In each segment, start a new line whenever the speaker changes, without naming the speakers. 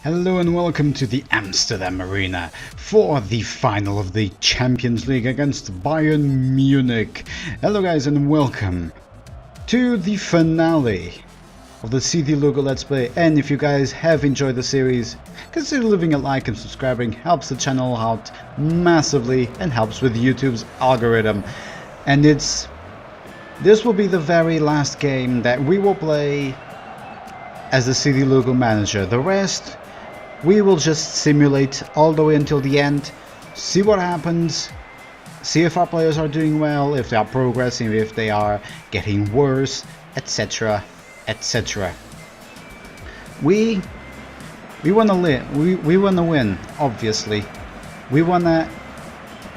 Hello and welcome to the Amsterdam Arena for the final of the Champions League against Bayern Munich. Hello guys and welcome to the finale of the CD Lugo Let's Play. And if you guys have enjoyed the series, consider leaving a like and subscribing. Helps the channel out massively and helps with YouTube's algorithm. And this will be the very last game that we will play as the CD Lugo manager. The rest we will just simulate all the way until the end, see what happens, see if our players are doing well, if they are progressing, if they are getting worse, etc, etc. We want to win. We want to win, obviously. We want to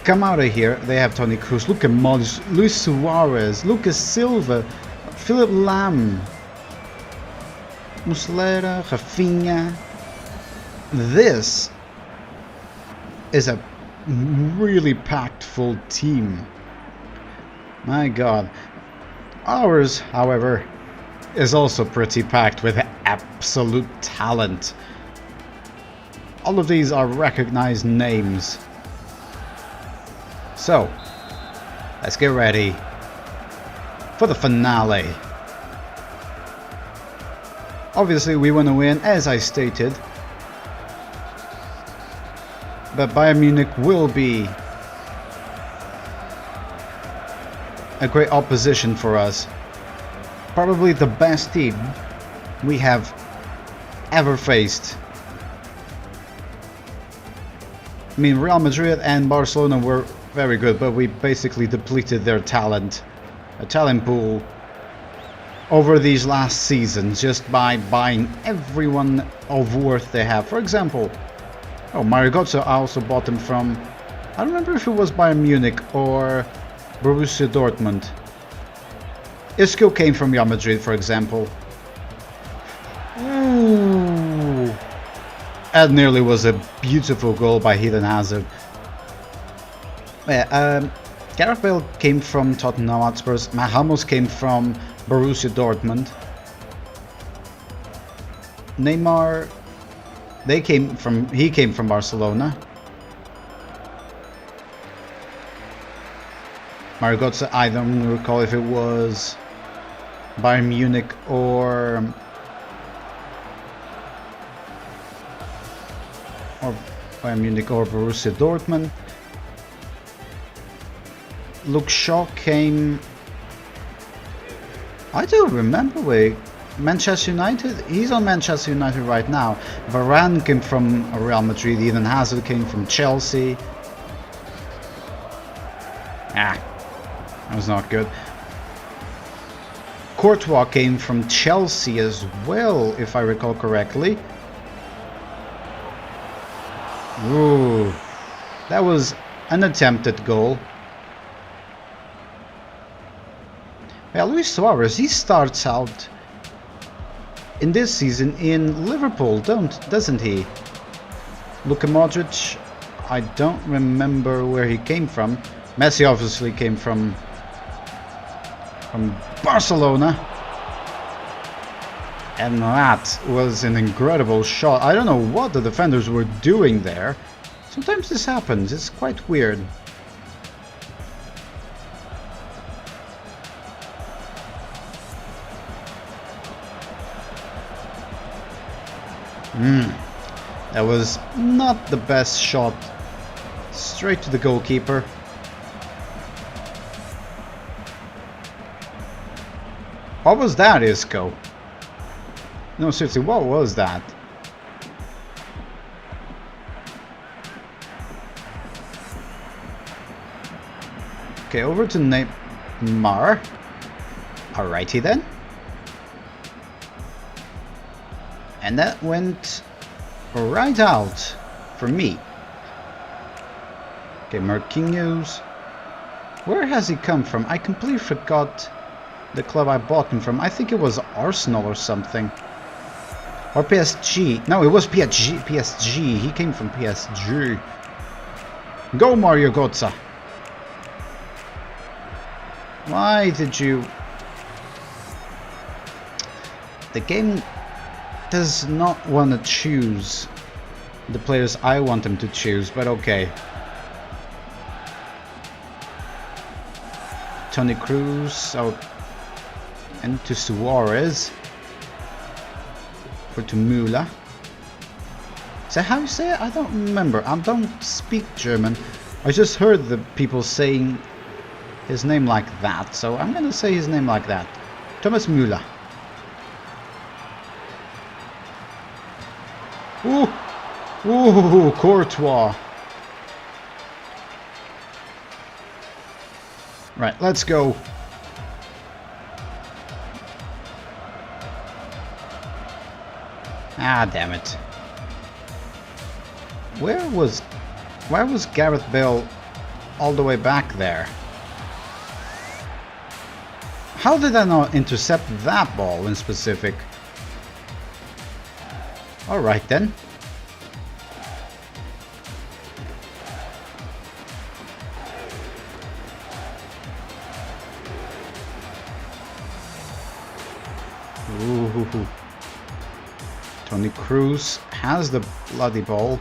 come out of here. They have Toni Kroos, Luka Modric, Luis Suarez, Lucas Silva, Philip Lam, Muslera, Rafinha. This is a really packed full team. My god. Ours, however, is also pretty packed with absolute talent. All of these are recognized names. So, let's get ready for the finale. Obviously we want to win, as I stated. But Bayern Munich will be a great opposition for us. Probably the best team we have ever faced. I mean, Real Madrid and Barcelona were very good, but we basically depleted their talent, a talent pool, over these last seasons just by buying everyone of worth they have. For example, Mario Götze, I also bought him from, I don't remember if it was Bayern Munich or Borussia Dortmund. Isco came from Real Madrid, for example. Ooh. That nearly was a beautiful goal by Eden Hazard. Gareth Bale came from Tottenham Hotspur. Matt Hummels came from Borussia Dortmund. Neymar, he came from Barcelona. Mario Götze, I don't recall if it was Bayern Munich or Bayern Munich or Borussia Dortmund. Luke Shaw came, I don't remember where. Manchester United? He's on Manchester United right now. Varane came from Real Madrid. Eden Hazard came from Chelsea. That was not good. Courtois came from Chelsea as well, if I recall correctly. Ooh, that was an attempted goal. Yeah, Luis Suarez, he starts out in this season in Liverpool, doesn't he? Luka Modric, I don't remember where he came from. Messi obviously came from Barcelona. And that was an incredible shot. I don't know what the defenders were doing there. Sometimes this happens, it's quite weird. That was not the best shot. Straight to the goalkeeper. What was that, Isco? No, seriously, what was that? Okay, over to Neymar. Alrighty then. And that went right out for me. Okay, Marquinhos. Where has he come from? I completely forgot the club I bought him from. I think it was Arsenal or something. Or PSG. No, it was PSG. PSG. He came from PSG. Go, Mario Götze. Why did you... The game does not want to choose the players I want him to choose, but okay. Tony Cruz out and to Suarez. For to Müller. Is that how you say it? I don't remember. I don't speak German. I just heard the people saying his name like that, so I'm gonna say his name like that. Thomas Müller. Ooh! Ooh, Courtois. Right, let's go. Ah, damn it. Why was Gareth Bale all the way back there? How did I not intercept that ball in specific? Alright then. Ooh. Tony Cruz has the bloody ball.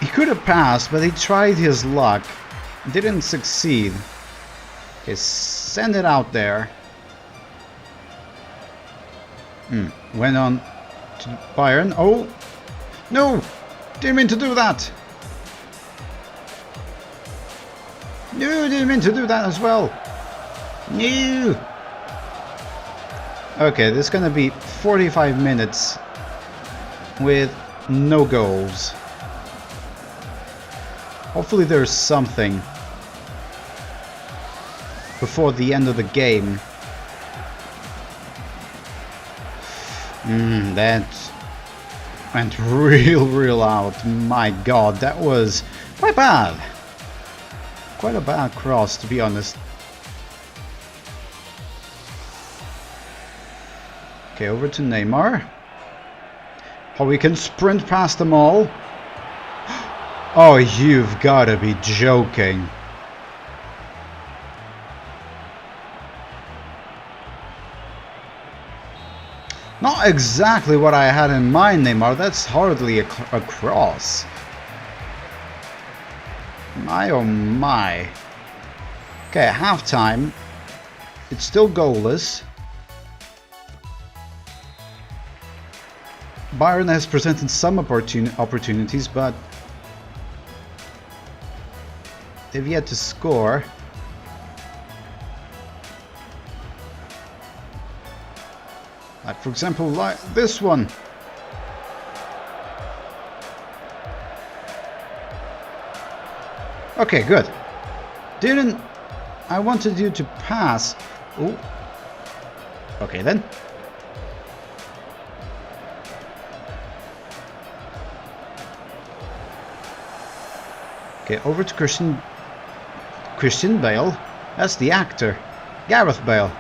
He could have passed, but he tried his luck. Didn't succeed. Okay, send it out there. Went on to Bayern. Oh! No! Didn't mean to do that! No, didn't mean to do that as well. No! Okay, this is gonna be 45 minutes with no goals. Hopefully there's something before the end of the game. That went real out. My god, that was quite bad. Quite a bad cross, to be honest. Okay, over to Neymar. Oh, we can sprint past them all. Oh, you've got to be joking. Not exactly what I had in mind, Neymar. That's hardly a cross. My oh my. Okay, at halftime, it's still goalless. Bayern has presented some opportunities, but they've yet to score. Like, for example, like this one. Okay, good. I wanted you to pass. Oh. Okay then. Okay, over to Christian Bale. That's the actor. Gareth Bale.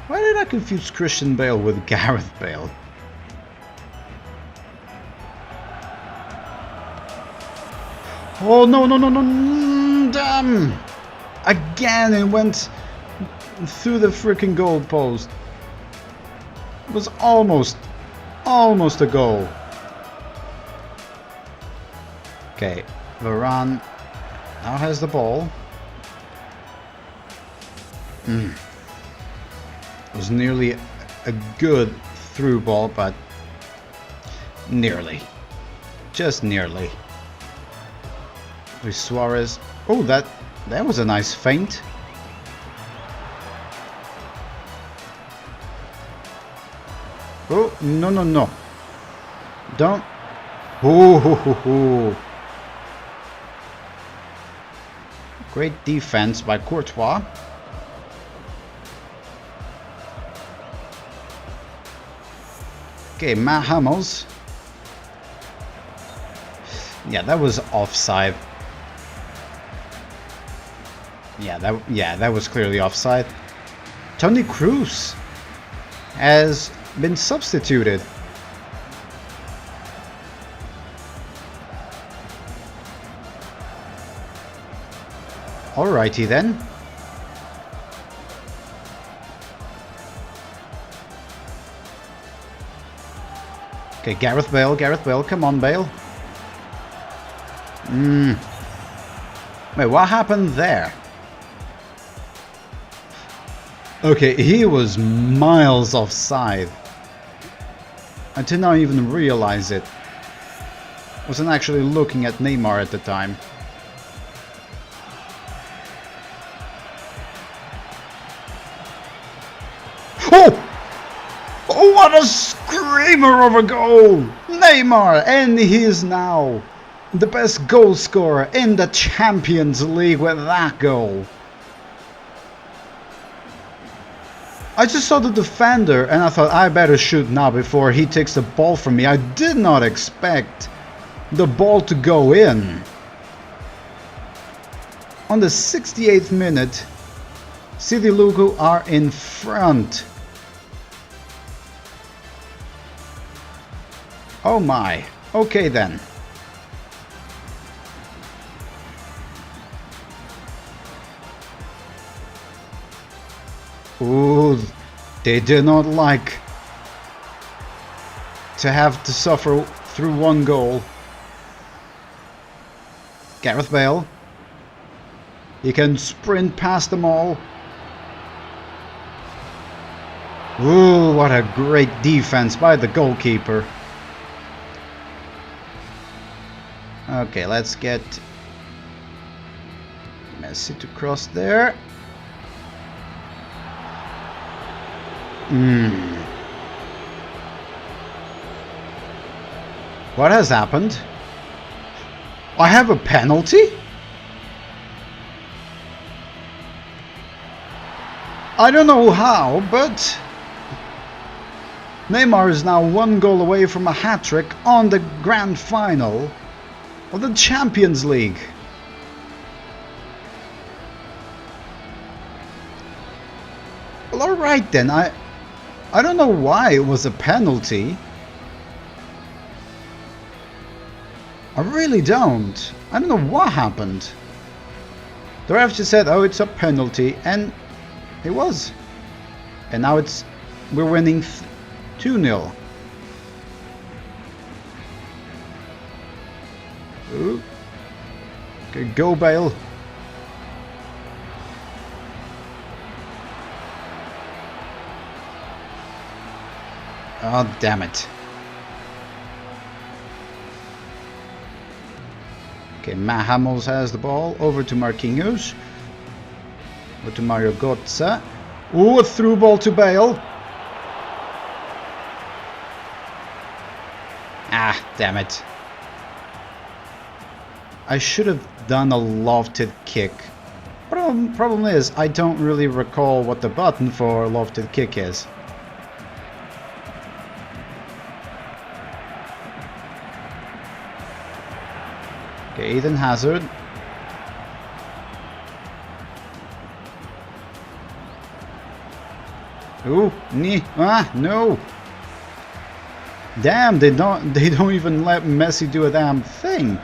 Why did I confuse Christian Bale with Gareth Bale? Oh no, damn! Again it went through the freaking goal post. It was almost a goal. Okay, Varane now has the ball. It was nearly a good through ball, but nearly. Just nearly. With Suarez. Oh, that was a nice feint. Oh, no. Don't. Oh. Great defense by Courtois. Okay, Matt Hummels. Yeah, that was offside. Yeah, that was clearly offside. Tony Cruz has been substituted. Alrighty then. Okay, Gareth Bale, come on, Bale. Wait, what happened there? Okay, he was miles offside. I did not even realize it. Wasn't actually looking at Neymar at the time. Oh! Oh, what a screamer of a goal! Neymar, and he is now the best goal scorer in the Champions League with that goal. I just saw the defender and I thought I better shoot now before he takes the ball from me. I did not expect the ball to go in. On the 68th minute, CD Lugo are in front. Oh my, okay then. Ooh, they did not like to have to suffer through one goal. Gareth Bale. He can sprint past them all. Ooh, what a great defense by the goalkeeper. Okay, let's get Messi to cross there. What has happened? I have a penalty? I don't know how, but Neymar is now one goal away from a hat-trick on the grand final of the Champions League. Well, alright then, I don't know why it was a penalty. I really don't. I don't know what happened. The ref just said, oh, it's a penalty, and it was. And now we're winning 2-0. Ooh. Okay, go Bale. Oh, damn it. Okay, Matt Hummels has the ball. Over to Marquinhos. Over to Mario Götze. Ooh, a through ball to Bale. Ah, damn it. I should have done a lofted kick. Problem is, I don't really recall what the button for a lofted kick is. Okay, Eden Hazard. Ooh, no. Damn, they don't even let Messi do a damn thing.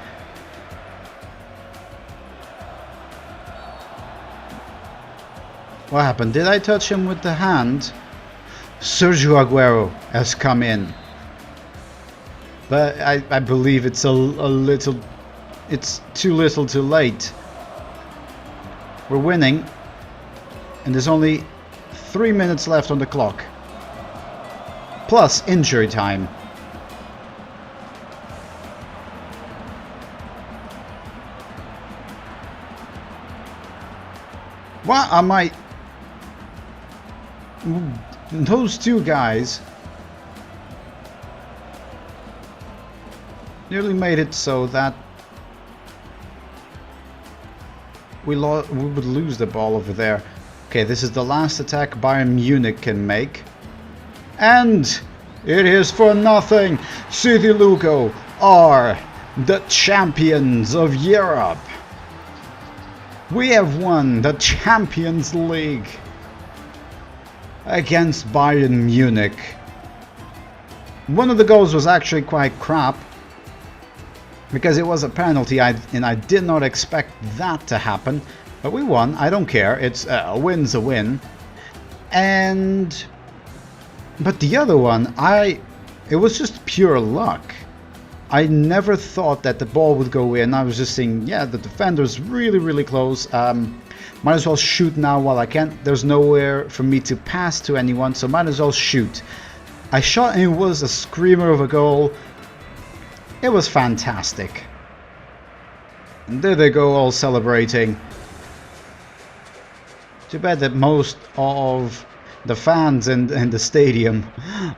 What happened? Did I touch him with the hand? Sergio Aguero has come in. But I believe it's it's too little too late. We're winning. And there's only 3 minutes left on the clock. Plus injury time. What am I... Those two guys nearly made it so that we would lose the ball over there. Okay, this is the last attack Bayern Munich can make. And it is for nothing. CD Lugo are the champions of Europe. We have won the Champions League against Bayern Munich. One of the goals was actually quite crap because it was a penalty and I did not expect that to happen. But we won. I don't care. It's a win's a win. But the other one, it was just pure luck. I never thought that the ball would go in. I was just saying, yeah, the defender's really, really close. Might as well shoot now while I can. There's nowhere for me to pass to anyone, so might as well shoot. I shot and it was a screamer of a goal. It was fantastic. And there they go, all celebrating. Too bad that most of the fans in the stadium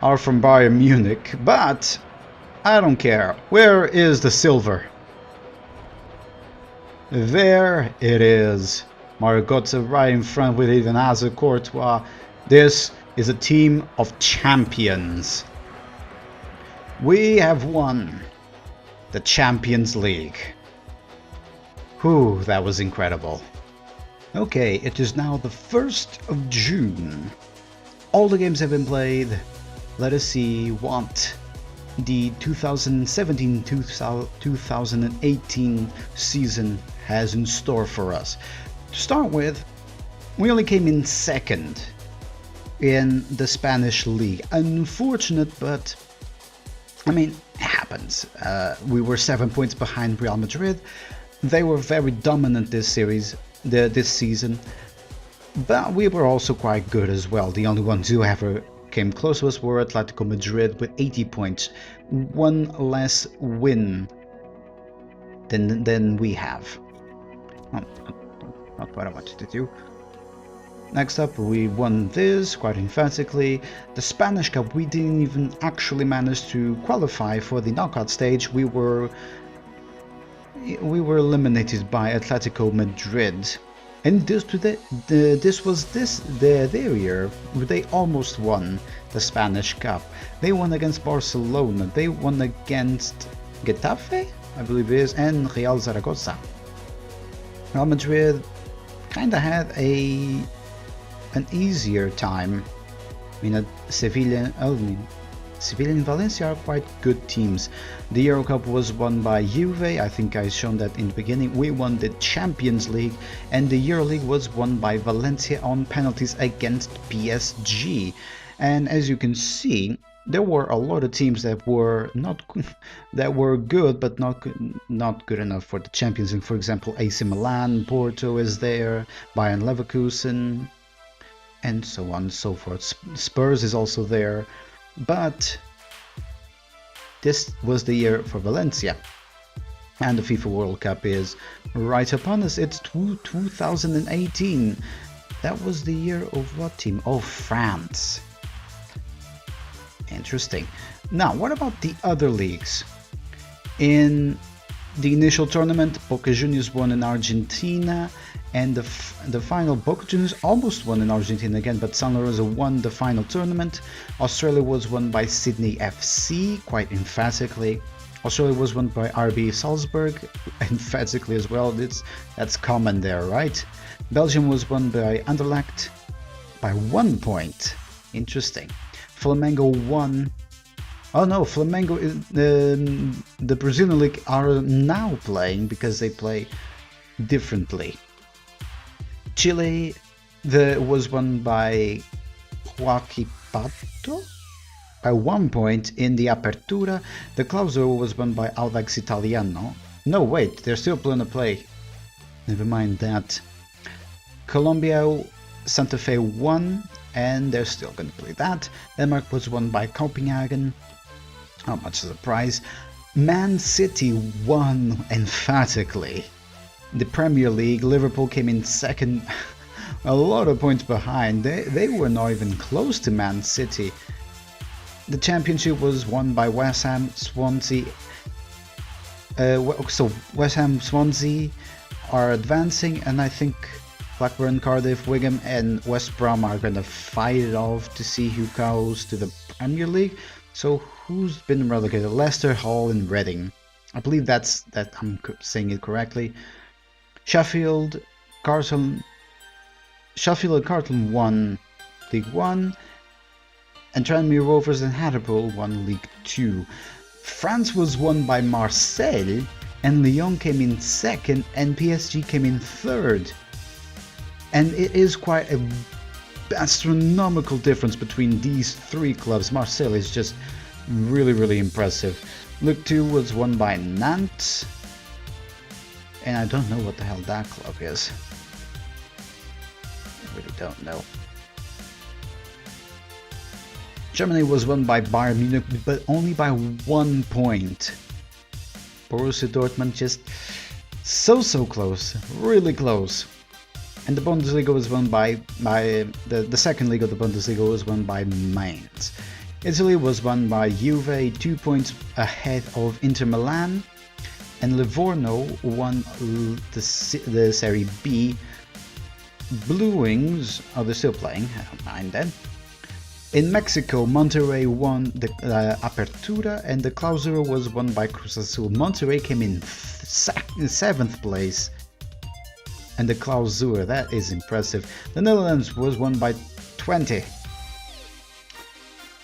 are from Bayern Munich, but I don't care. Where is the silver? There it is. Mario Götze right in front with Eden Hazard, Courtois. This is a team of champions. We have won the Champions League. Whew, that was incredible. Okay, it is now the 1st of June. All the games have been played. Let us see what the 2017-2018 season has in store for us. To start with, we only came in 2nd in the Spanish league. Unfortunate, but I mean, it happens. We were 7 points behind Real Madrid. They were very dominant this season, but we were also quite good as well. The only ones who ever came close to us were Atletico Madrid with 80 points, one less win than we have. Oh, not what I wanted to do. Next up, we won this quite emphatically. The Spanish Cup, we didn't even actually manage to qualify for the knockout stage. We were eliminated by Atletico Madrid. And this was their year. They almost won the Spanish Cup. They won against Barcelona. They won against Getafe, I believe it is, and Real Zaragoza. Real Madrid kind of had an easier time. I mean, Sevilla and Valencia are quite good teams. The Euro Cup was won by Juve. I think I shown that in the beginning. We won the Champions League, and the Euro League was won by Valencia on penalties against PSG. And as you can see, there were a lot of teams that were good, but not good enough for the Champions League. For example, AC Milan, Porto is there, Bayern Leverkusen, and so on and so forth. Spurs is also there. But this was the year for Valencia, and the FIFA World Cup is right upon us. It's 2018. That was the year of what team? Oh, France. Interesting. Now, what about the other leagues? In the initial tournament, Boca Juniors won in Argentina, and the final, Boca Juniors almost won in Argentina again, but San Lorenzo won the final tournament. Australia was won by Sydney FC, quite emphatically. Australia was won by RB Salzburg, emphatically as well. That's common there, right? Belgium was won by Anderlecht by 1 point. Interesting. Flamengo won. Oh no, Flamengo is the Brazilian league are now playing because they play differently. Chile was won by Huachipato by 1 point in the Apertura. The Clausura was won by Audax Italiano. No, wait, they're still going to play. Never mind that. Colombia, Santa Fe won, and they're still going to play that. Denmark was won by Copenhagen. Not much of a surprise. Man City won emphatically the Premier League. Liverpool came in 2nd, a lot of points behind. They were not even close to Man City. The championship was won by West Ham, Swansea. So West Ham, Swansea are advancing, and I think Blackburn, Cardiff, Wigan, and West Brom are going to fight it off to see who goes to the Premier League. So who's been relegated? Leicester, Hull, and Reading. I believe that I'm saying it correctly. Sheffield and Carlton won League 1, and Tranmere Rovers and Hartlepool won League 2. France was won by Marseille, and Lyon came in 2nd, and PSG came in 3rd. And it is quite a astronomical difference between these three clubs. Marseille is just really impressive. Ligue 2 was won by Nantes, and I don't know what the hell that club is. I really don't know. Germany was won by Bayern Munich, but only by 1 point. Borussia Dortmund just so close, really close. And the Bundesliga was won by the second league of the Bundesliga was won by Mainz. Italy was won by Juve, 2 points ahead of Inter Milan, and Livorno won the Serie B. Blue Wings, oh, they're still playing, I don't mind then. In Mexico, Monterrey won the Apertura, and the Clausura was won by Cruz Azul. Monterrey came in 7th place, and the Clausura, that is impressive. The Netherlands was won by 20.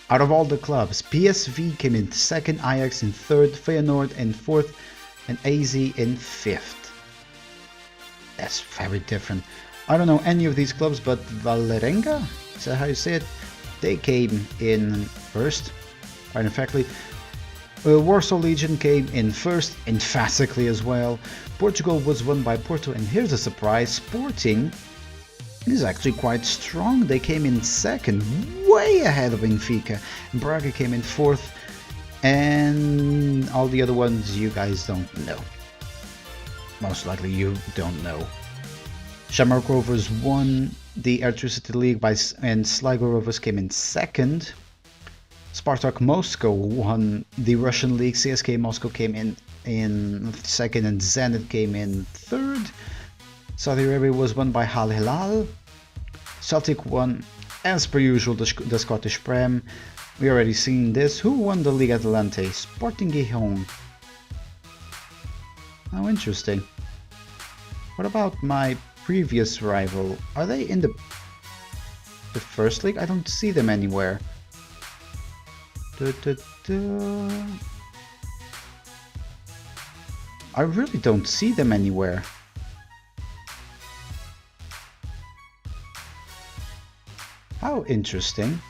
Out of all the clubs, PSV came in 2nd, Ajax in 3rd, Feyenoord in 4th, and AZ in 5th. That's very different. I don't know any of these clubs, but Valerenga, is that how you say it? They came in 1st, quite emphatically. Warsaw Legion came in 1st, emphatically as well. Portugal was won by Porto, and here's a surprise, Sporting is actually quite strong. They came in 2nd, way ahead of Benfica. Braga came in 4th, and all the other ones you guys don't know. Most likely you don't know. Shamrock Rovers won the Electricity League and Sligo Rovers came in 2nd. Spartak Moscow won the Russian League. CSKA Moscow came in 2nd, and Zenit came in 3rd. Saudi Arabia was won by Al Hilal. Celtic won, as per usual, the Scottish Prem. We already seen this. Who won the Liga Adelante? Sporting Gijón. How interesting. What about my previous rival? Are they in the first league? I don't see them anywhere. I really don't see them anywhere. How interesting.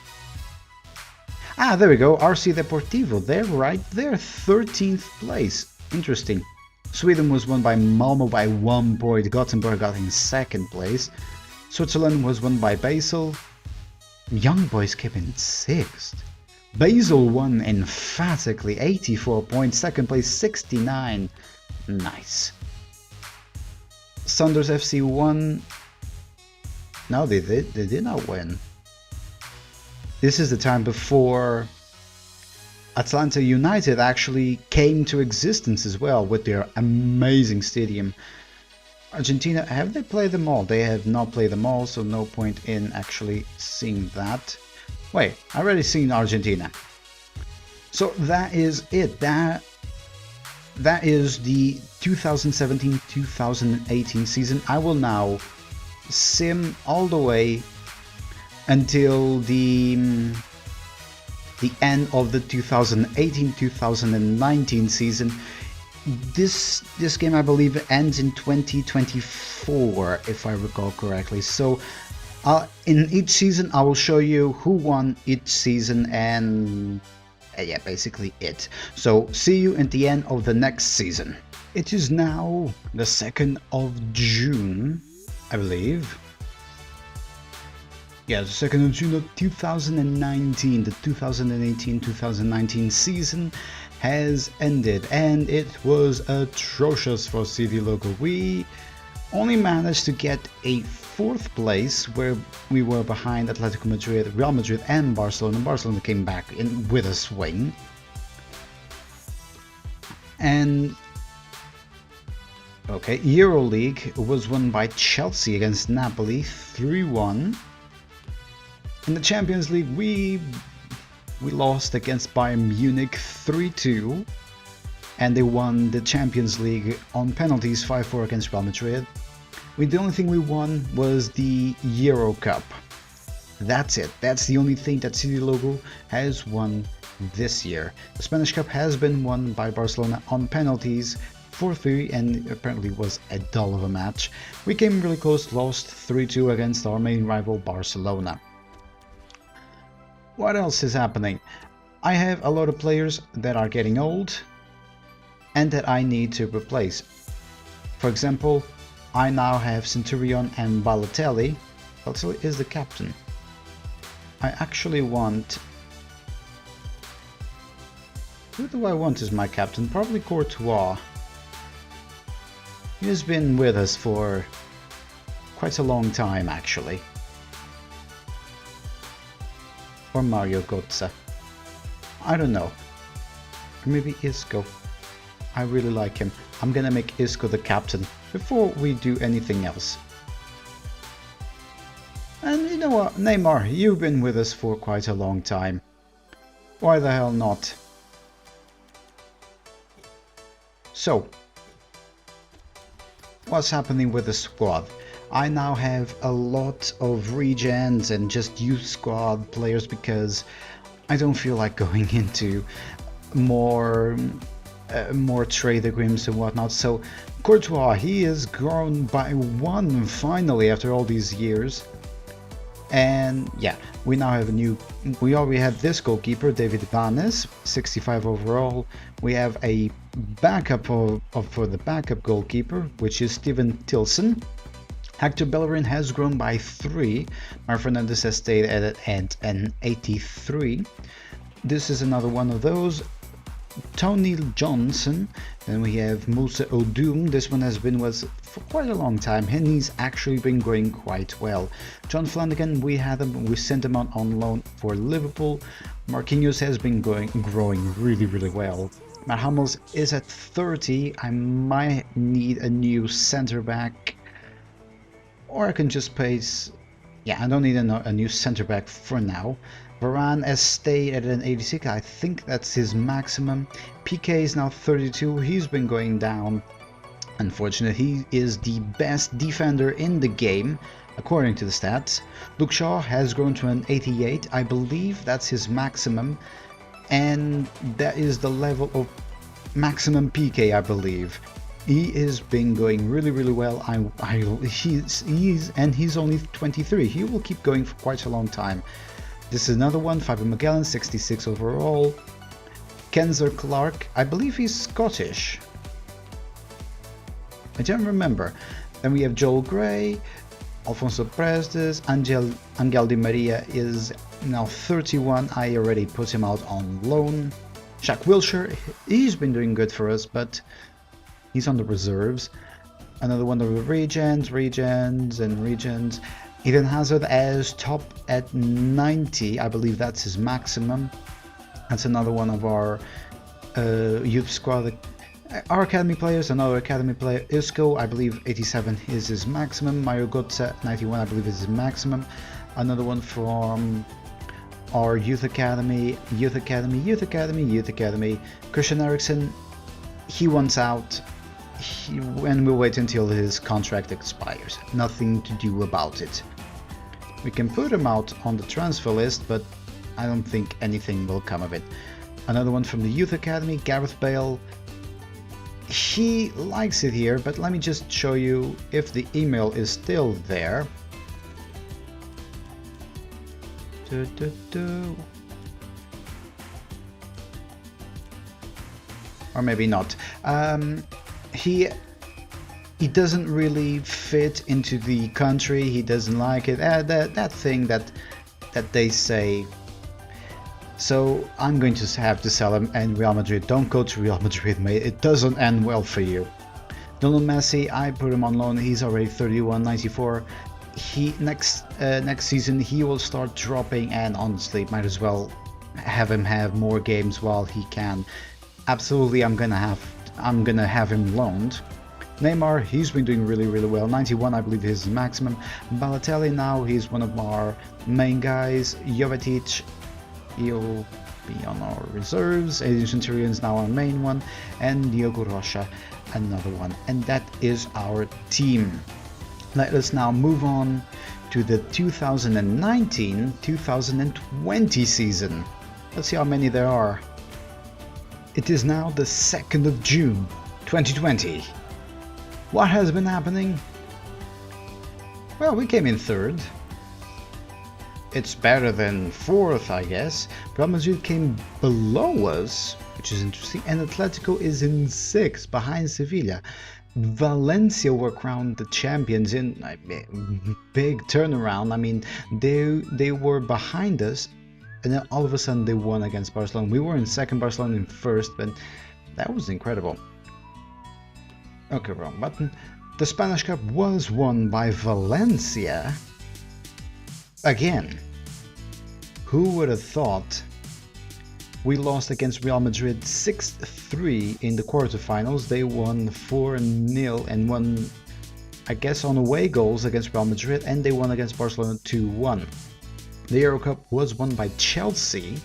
Ah, there we go. RC Deportivo. They're right there. 13th place. Interesting. Sweden was won by Malmo by 1 point. Gothenburg got in 2nd place. Switzerland was won by Basel. Young Boys came in 6th. Basel won emphatically, 84 points. 2nd place, 69. Nice. Sanders FC won. No, they did not win. This is the time before Atlanta United actually came to existence as well with their amazing stadium. Argentina, have they played them all? They have not played them all, so no point in actually seeing that. Wait, I already seen Argentina. So that is it. That is the 2017-2018 season. I will now sim all the way until the end of the 2018-2019 season. This game, I believe, ends in 2024, if I recall correctly. So in each season I will show you who won each season, and yeah, basically it. So see you at the end of the next season. It is now the 2nd of June, I believe. Yeah, the 2nd of June of 2019. The 2018-2019 season has ended, and it was atrocious for CD Lugo. We only managed to get a 4th place, where we were behind Atletico Madrid, Real Madrid and Barcelona. Barcelona came back in with a swing. And okay, EuroLeague was won by Chelsea against Napoli 3-1. In the Champions League, we lost against Bayern Munich 3-2, and they won the Champions League on penalties 5-4 against Real Madrid. The only thing we won was the Euro Cup. That's it. That's the only thing that CD Lugo has won this year. The Spanish Cup has been won by Barcelona on penalties 4-3 and apparently was a dull of a match. We came really close, lost 3-2 against our main rival Barcelona. What else is happening? I have a lot of players that are getting old and that I need to replace. For example, I now have Centurion and Balotelli. Balotelli is the captain. I actually want... Who do I want as my captain? Probably Courtois. He has been with us for quite a long time, actually. Or Mario Götze. I don't know. Or maybe Isco. I really like him. I'm gonna make Isco the captain before we do anything else. And you know what, Neymar, you've been with us for quite a long time. Why the hell not? So, what's happening with the squad? I now have a lot of regens and just youth squad players because I don't feel like going into more trade agreements and whatnot. So Courtois, he has grown by 1 finally after all these years. And yeah, we now have we already have this goalkeeper, David Vanes, 65 overall. We have a backup for the backup goalkeeper, which is Steven Tilson. Hector Bellerin has grown by 3. Mar Fernandes has stayed at an 83. This is another one of those. Tony Johnson. Then we have Musa Odum. This one has been with us for quite a long time and he's actually been going quite well. John Flanagan, we sent him on loan for Liverpool. Marquinhos has been growing really well. Matt Hummels is at 30. I might need a new centre back, or I can just pace. Yeah, I don't need a new centre back for now. Varane has stayed at an 86. I think that's his maximum. PK is now 32. He's been going down. Unfortunately, he is the best defender in the game, according to the stats. Luke Shaw has grown to an 88. I believe that's his maximum. And that is the level of maximum PK, I believe. He has been going really well. He's only 23. He will keep going for quite a long time. This is another one, Fabian Magellan, 66 overall. Kenzer Clark, I believe he's Scottish. I don't remember. Then we have Joel Gray, Alfonso Prestes, Angel Di Maria is now 31. I already put him out on loan. Jack Wilshere, he's been doing good for us, but he's on the reserves. Another one of the regens. Eden Hazard as top at 90. I believe that's his maximum. That's another one of our youth squad. Our academy players, another academy player, Isco, I believe 87 is his maximum. Mario Götze, 91, I believe is his maximum. Another one from our youth academy. Christian Eriksen, he wants out. And we'll wait until his contract expires. Nothing to do about it. We can put him out on the transfer list, but I don't think anything will come of it. Another one from the youth academy, Gareth Bale. He likes it here, but let me just show you if the email is still there. Or maybe not. He doesn't really fit into the country. He doesn't like it. That thing that they say. So I'm going to have to sell him. And Real Madrid, don't go to Real Madrid, mate. It doesn't end well for you. Lionel Messi, I put him on loan. He's already 31, 94. Next season he will start dropping, and honestly, might as well have him have more games while he can. Absolutely, I'm gonna have him loaned. Neymar, he's been doing really well. 91, I believe, is his maximum. Balotelli now, he's one of our main guys. Jovetic, he'll be on our reserves. Adrian Centurion's now our main one, and Diogo Rocha, another one. And that is our team. Let us now move on to the 2019-2020 season. Let's see how many there are. It is now the 2nd of June 2020. What has been happening? Well, we came in third. It's better than fourth, I guess. Real Madrid came below us, which is interesting, and Atletico is in sixth, behind Sevilla. Valencia were crowned the champions in a big turnaround. I mean, they were behind us, and then all of a sudden they won against Barcelona. We were in second, Barcelona in first, but that was incredible. Okay, wrong button. The Spanish Cup was won by Valencia. Again, who would have thought? We lost against Real Madrid 6-3 in the quarterfinals. They won 4-0 and won, I guess, on away goals against Real Madrid, and they won against Barcelona 2-1. The Euro Cup was won by Chelsea.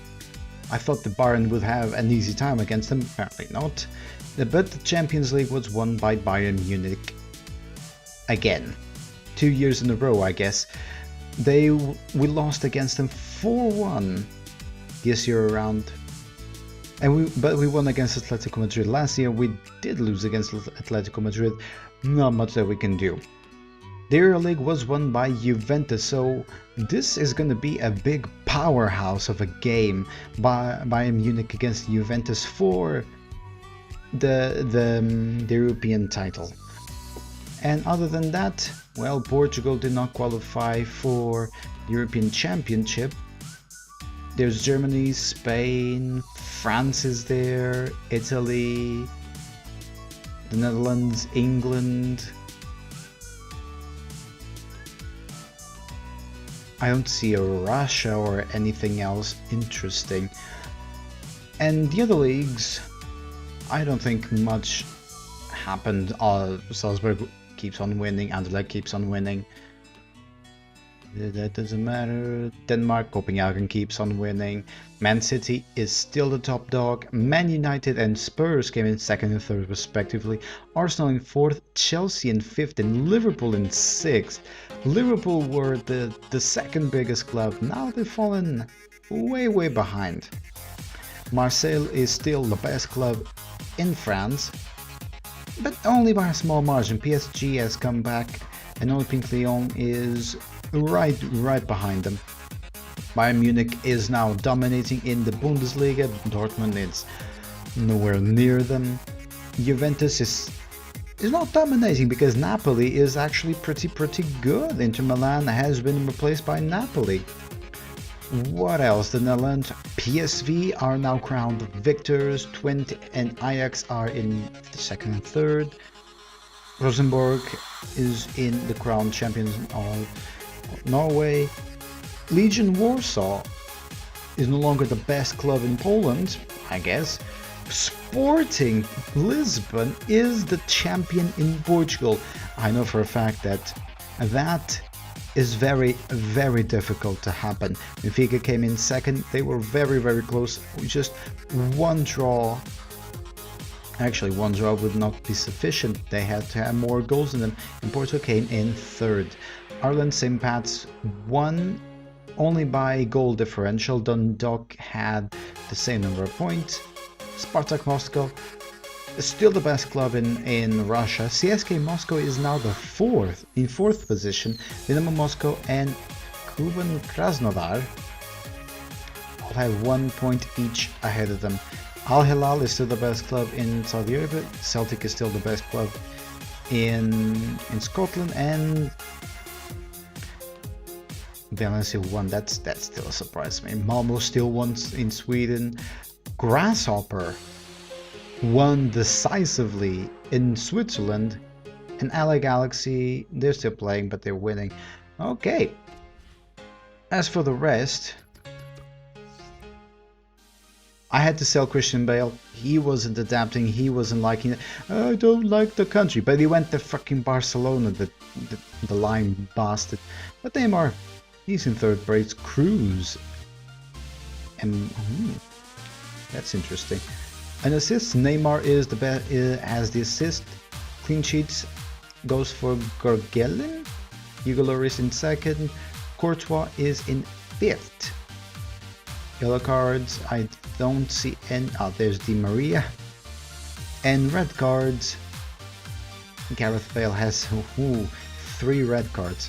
I thought the Bayern would have an easy time against them, apparently not. But the Champions League was won by Bayern Munich. Again, 2 years in a row, I guess. We lost against them 4-1 this year around, but we won against Atletico Madrid. Last year we did lose against Atletico Madrid. Not much that we can do. The Euro League was won by Juventus, so this is going to be a big powerhouse of a game by Bayern Munich against Juventus for the European title. And other than that, well, Portugal did not qualify for the European Championship. There's Germany, Spain, France is there, Italy, the Netherlands, England. I don't see a Russia or anything else interesting. And the other leagues, I don't think much happened. Salzburg keeps on winning, Anderlecht keeps on winning. That doesn't matter. Denmark, Copenhagen keeps on winning. Man City is still the top dog. Man United and Spurs came in second and third respectively. Arsenal in fourth, Chelsea in fifth, and Liverpool in sixth. Liverpool were the second biggest club. Now they've fallen way behind. Marseille is still the best club in France, but only by a small margin. PSG has come back, and Olympique Lyon is right behind them. Bayern Munich is now dominating in the Bundesliga. Dortmund is nowhere near them. Juventus is not dominating because Napoli is actually pretty good. Inter Milan has been replaced by Napoli. What else? The Netherlands, PSV are now crowned victors. 20 and Ajax are in the second and third. Rosenborg is in the crown champions of Norway. Legion Warsaw is no longer the best club in Poland, I guess. Sporting Lisbon is the champion in Portugal. I know for a fact that is very difficult to happen. Benfica came in second. They were very close. Just one draw. Actually, one draw would not be sufficient. They had to have more goals than them. And Porto came in third. Ireland, St. Pat's won only by goal differential. Dundalk had the same number of points. Spartak Moscow is still the best club in Russia. CSK Moscow is now in fourth position. Dynamo Moscow and Kuban Krasnodar all have 1 point each ahead of them. Al Hilal is still the best club in Saudi Arabia. Celtic is still the best club in Scotland, and Valencia won. That's still a surprise to me. Malmo still won in Sweden. Grasshopper won decisively in Switzerland, and LA Galaxy, they're still playing, but they're winning. Okay. As for the rest, I had to sell Christian Bale. He wasn't adapting. He wasn't liking it. I don't like the country, but he went to fucking Barcelona, the lying bastard. But Neymar, he's in third place. Cruz, and that's interesting. An assist, Neymar is the best. Has the assist. Clean sheets goes for Gorgelin. Hugo Lloris in second. Courtois is in fifth. Yellow cards, I don't see any. Oh, there's Di Maria. And red cards, Gareth Bale has 3 red cards.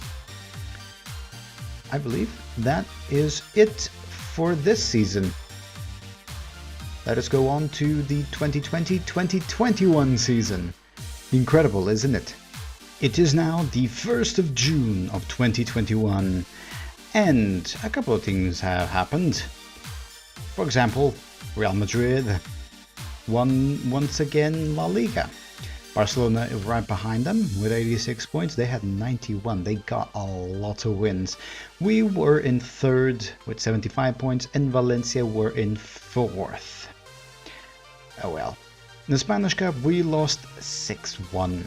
I believe that is it for this season. Let us go on to the 2020-2021 season. Incredible, isn't it? It is now the 1st of June of 2021, and a couple of things have happened. For example, Real Madrid won once again La Liga. Barcelona is right behind them with 86 points. They had 91. They got a lot of wins. We were in 3rd with 75 points, and Valencia were in 4th. Oh well. In the Spanish Cup, we lost 6-1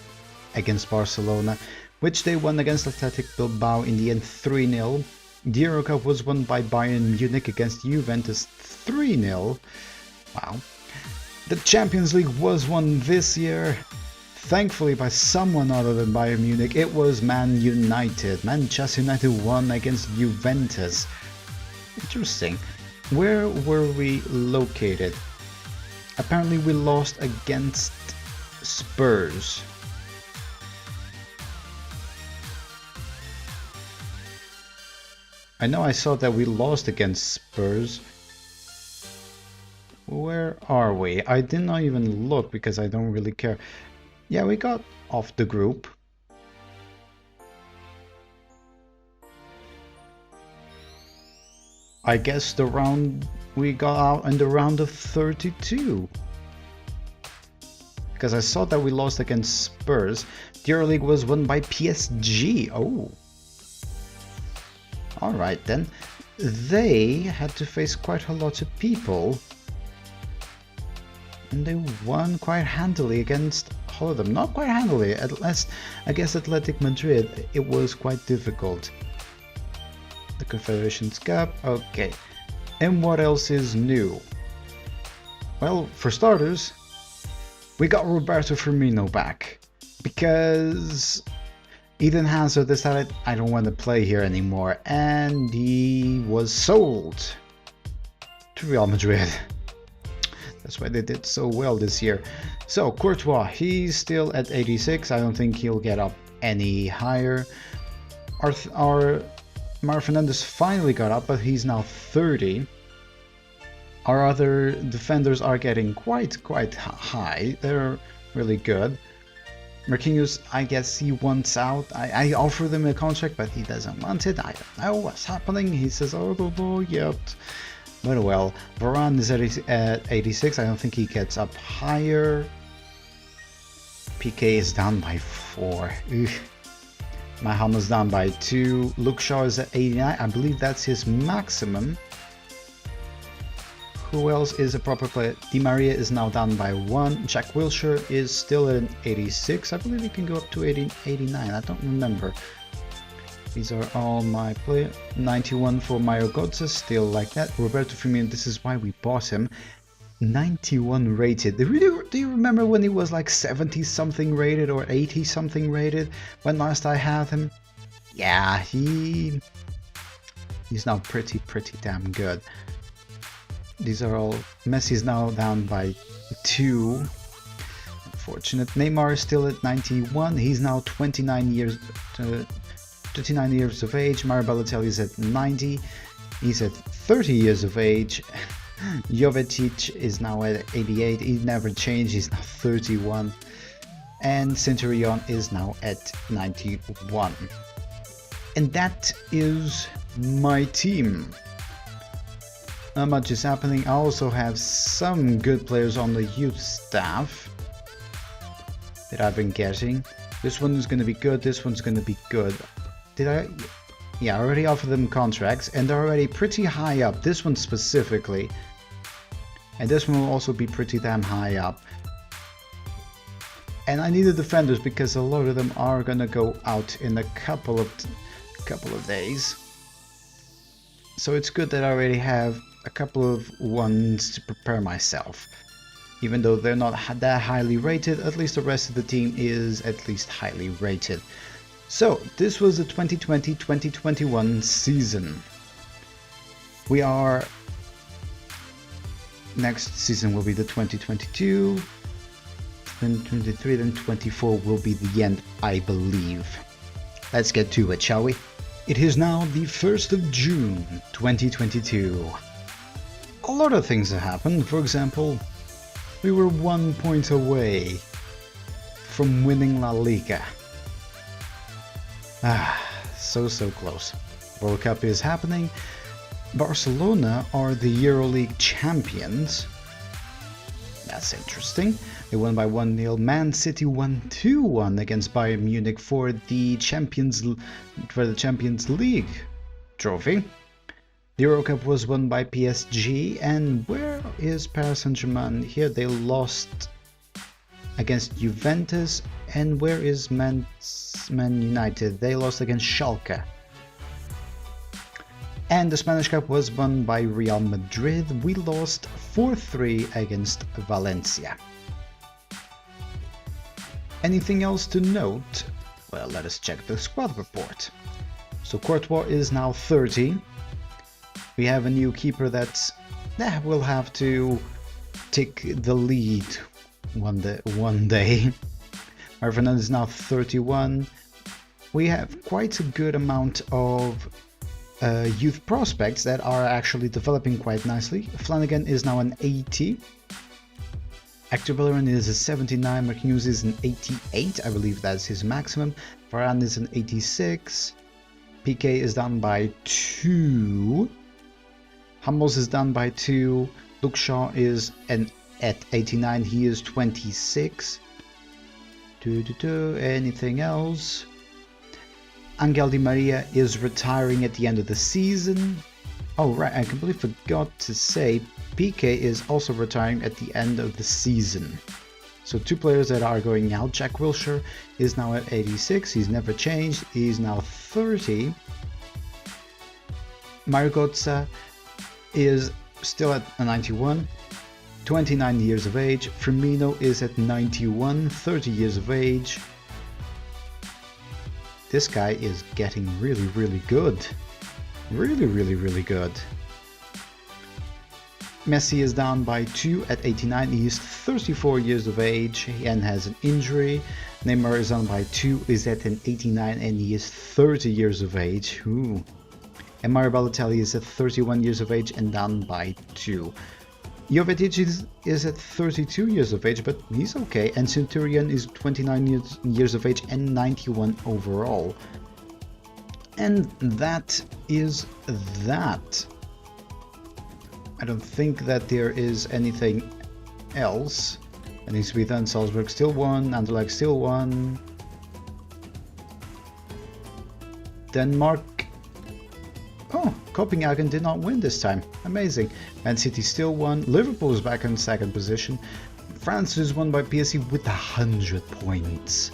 against Barcelona, which they won against Athletic Bilbao in the end 3-0. The Euro Cup was won by Bayern Munich against Juventus 3-0. Wow. The Champions League was won this year, thankfully by someone other than Bayern Munich. It was Man United. Manchester United won against Juventus. Interesting. Where were we located? Apparently we lost against Spurs. I know I saw that we lost against Spurs. Where are we? I did not even look because I don't really care. Yeah, we got off the group. I guess we got out in the round of 32. Because I saw that we lost against Spurs. The EuroLeague was won by PSG. Oh. Alright then. They had to face quite a lot of people. And they won quite handily against all of them. Not quite handily, at least against Athletic Madrid it was quite difficult. The Confederations Cup, okay. And what else is new? Well, for starters, we got Roberto Firmino back. Because Eden Hazard decided, I don't want to play here anymore, and he was sold to Real Madrid. That's why they did so well this year. So Courtois, he's still at 86. I don't think he'll get up any higher. Our Mauro Fernandes finally got up, but he's now 30. Our other defenders are getting quite high. They're really good. Marquinhos, I guess he wants out. I offer them a contract, but he doesn't want it. I don't know what's happening. He says, oh, don't know yet. But well, Varane is at 86. I don't think he gets up higher. PK is down by 4. Mahrez down by 2. Luke Shaw is at 89. I believe that's his maximum. Who else is a proper player? Di Maria is now down by 1. Jack Wilshere is still at 86. I believe he can go up to 89. I don't remember. These are all my players. 91 for Mario Götze, still like that. Roberto Firmino, this is why we bought him. 91 rated. Do you remember when he was like 70 something rated or 80 something rated when last I had him? Yeah, he's now pretty damn good. These are all. Messi's now down by 2. Unfortunate. Neymar is still at 91. He's now 29 years of age. Mario Balotelli is at 90. He's at 30 years of age. Jovetic is now at 88. He never changed. He's now 31. And Centurion is now at 91. And that is my team. Not much is happening. I also have some good players on the youth staff that I've been getting. This one is going to be good. This one's going to be good. Did I? Yeah, I already offered them contracts and they're already pretty high up. This one specifically. And this one will also be pretty damn high up. And I need the defenders because a lot of them are going to go out in a couple of days. So it's good that I already have a couple of ones to prepare myself. Even though they're not that highly rated, at least the rest of the team is at least highly rated. So this was the 2020-2021 season. Next season will be the 2022. 2023, then 24 will be the end, I believe. Let's get to it, shall we? It is now the 1st of June, 2022. A lot of things have happened. For example, we were 1 point away from winning La Liga. So close. World Cup is happening. Barcelona are the EuroLeague champions. That's interesting. They won by 1-0. Man City won 2-1 against Bayern Munich for the Champions League trophy. The Euro Cup was won by PSG, and where is Paris Saint-Germain? Here they lost against Juventus, and where is Man United? They lost against Schalke. And the Spanish Cup was won by Real Madrid. We lost 4-3 against Valencia. Anything else to note? Well, let us check the squad report. So Courtois is now 30. We have a new keeper that will have to take the lead one day. Mario Fernandes is now 31. We have quite a good amount of youth prospects that are actually developing quite nicely. Flanagan is now an 80. Hector Bellerin is a 79. Marquinhos is an 88. I believe that's his maximum. Varane is an 86. Piqué is down by 2. Hummels is down by 2. Luke Shaw is at 89. He is 26. Anything else? Angel Di Maria is retiring at the end of the season. Oh right, I completely forgot to say Piqué is also retiring at the end of the season. So 2 players that are going out. Jack Wilshere is now at 86. He's never changed. He's now 30. Mario Götze is still at 91. 29 years of age. Firmino is at 91, 30 years of age. This guy is getting really good. Really good. Messi is down by 2 at 89. He is 34 years of age and has an injury. Neymar is down by 2, is at an 89, and he is 30 years of age. Ooh. And Mario Balotelli is at 31 years of age and down by 2. Jovetic is at 32 years of age, but he's okay. And Centurion is 29 years of age and 91 overall. And that is that. I don't think that there is anything else that needs to be done. Salzburg still won, Anderlecht still won. Denmark. Oh, Copenhagen did not win this time. Amazing. Man City still won. Liverpool is back in 2nd position. France is won by PSG with 100 points.